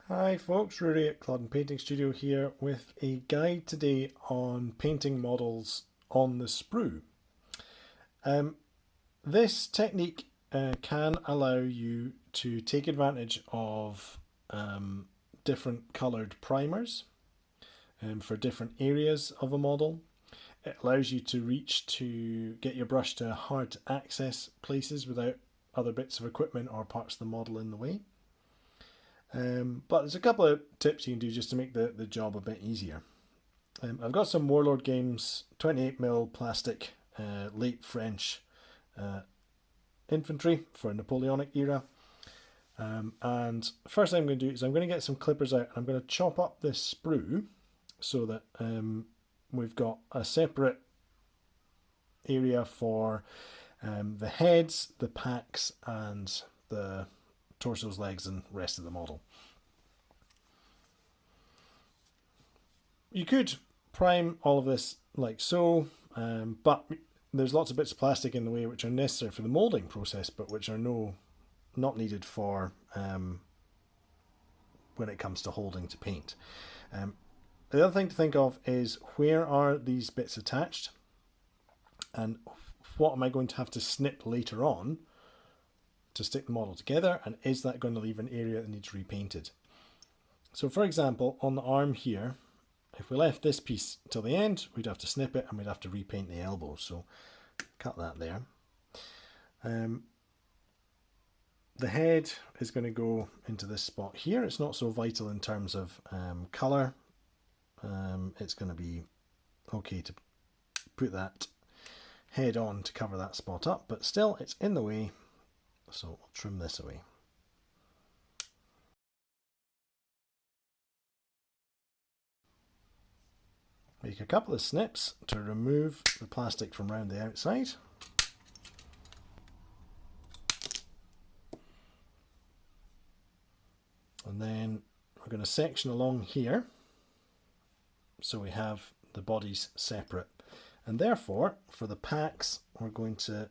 Hi folks, Rory at Claude Painting Studio here with a guide today on painting models on the sprue. This technique can allow you to take advantage of different coloured primers for different areas of a model. It allows you to reach to get your brush to hard to access places without other bits of equipment or parts of the model in the way. But there's a couple of tips you can do just to make the job a bit easier. I've got some Warlord Games 28mm plastic late French infantry for Napoleonic era. And first thing I'm going to do is I'm going to get some clippers out and I'm going to chop up this sprue so that we've got a separate area for the heads, the packs and the torsos, legs and rest of the model. You could prime all of this like so, but there's lots of bits of plastic in the way which are necessary for the moulding process but which are not needed for when it comes to holding to paint. The other thing to think of is where are these bits attached and what am I going to have to snip later on to stick the model together, and is that going to leave an area that needs repainted? So for example, on the arm here, if we left this piece till the end, we'd have to snip it and we'd have to repaint the elbow. So cut that there. The head is going to go into this spot here. It's not so vital in terms of colour. It's going to be okay to put that head on to cover that spot up, but still it's in the way. So we'll trim this away. Make a couple of snips to remove the plastic from around the outside. And then we're going to section along here so we have the bodies separate. And therefore, for the packs, we're going to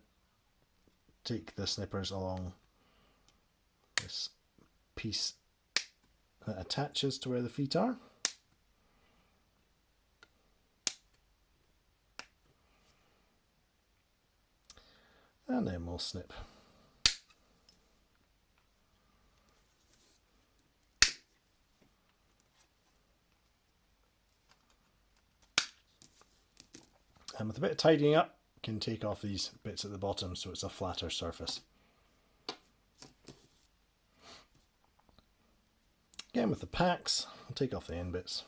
take the snippers along this piece that attaches to where the feet are. And then we'll snip. And with a bit of tidying up, you can take off these bits at the bottom so it's a flatter surface. Again with the packs, I'll take off the end bits.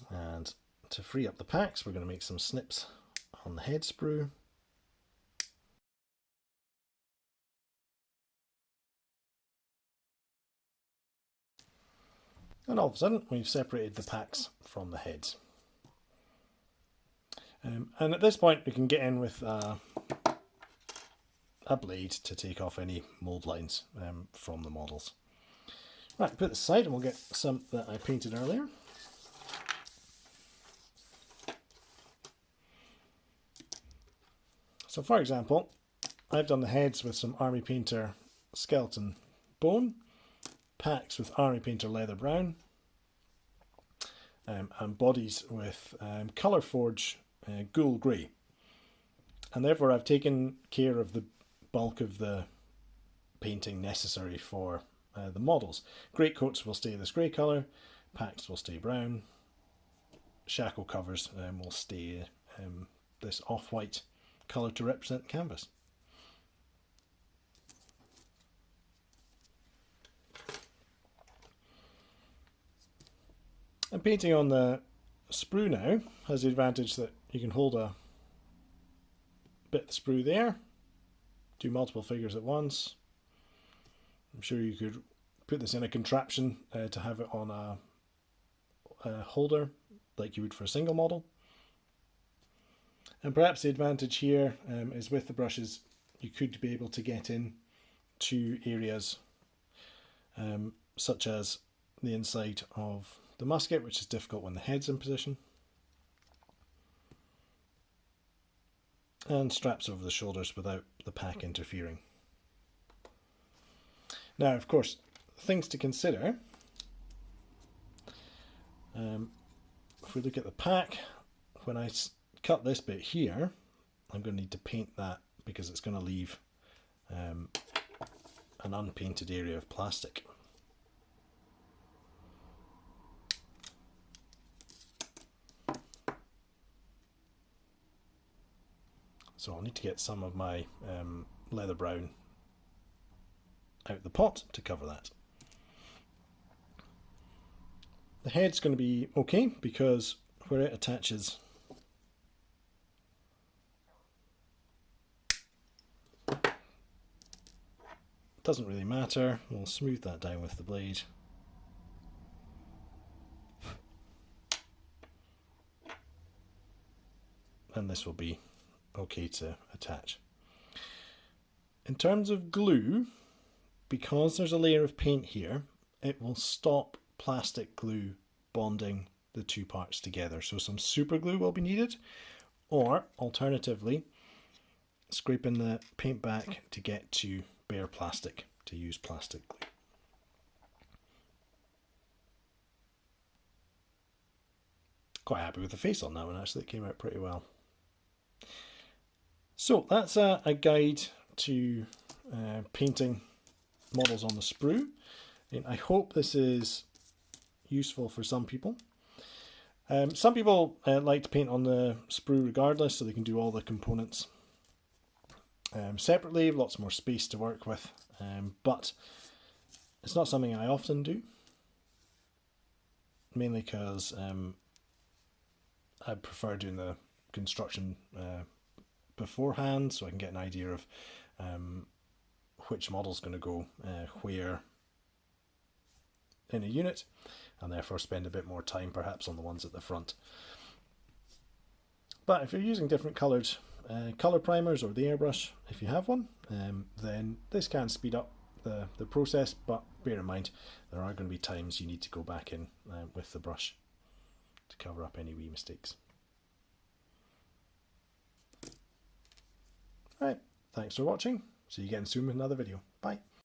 And to free up the packs, we're going to make some snips on the head sprue. And all of a sudden, we've separated the packs from the heads. And at this point, we can get in with a blade to take off any mould lines from the models. Right, put this aside and we'll get some that I painted earlier. So for example, I've done the heads with some Army Painter skeleton bone, packs with Army Painter leather brown, and bodies with Colour Forge ghoul grey. And therefore I've taken care of the bulk of the painting necessary for the models. Greatcoats will stay this grey colour, packs will stay brown, shackle covers will stay this off-white colour to represent the canvas. And painting on the sprue now has the advantage that you can hold a bit of the sprue there, do multiple figures at once. I'm sure you could put this in a contraption to have it on a holder like you would for a single model. And perhaps the advantage here is with the brushes you could be able to get in to areas such as the inside of the musket, which is difficult when the head's in position. and straps over the shoulders without the pack interfering. Now, of course, things to consider. If we look at the pack, when I cut this bit here, I'm going to need to paint that because it's going to leave an unpainted area of plastic. So I'll need to get some of my leather brown out the pot to cover that. The head's going to be okay because where it attaches doesn't really matter. We'll smooth that down with the blade. And this will be okay to attach. In terms of glue, because there's a layer of paint here, it will stop plastic glue bonding the two parts together. So some super glue will be needed, or alternatively, scraping the paint back to get to bare plastic to use plastic glue. Quite happy with the face on that one actually, it came out pretty well. So that's a guide to painting models on the sprue. And I hope this is useful for some people. Some people like to paint on the sprue regardless, so they can do all the components separately, lots more space to work with, but it's not something I often do, mainly because I prefer doing the construction beforehand, so I can get an idea of which model's going to go where in a unit, and therefore spend a bit more time perhaps on the ones at the front. But if you're using different coloured colour primers or the airbrush, if you have one, then this can speed up the process, but bear in mind there are going to be times you need to go back in with the brush to cover up any wee mistakes. Alright, thanks for watching. See you again soon with another video. Bye.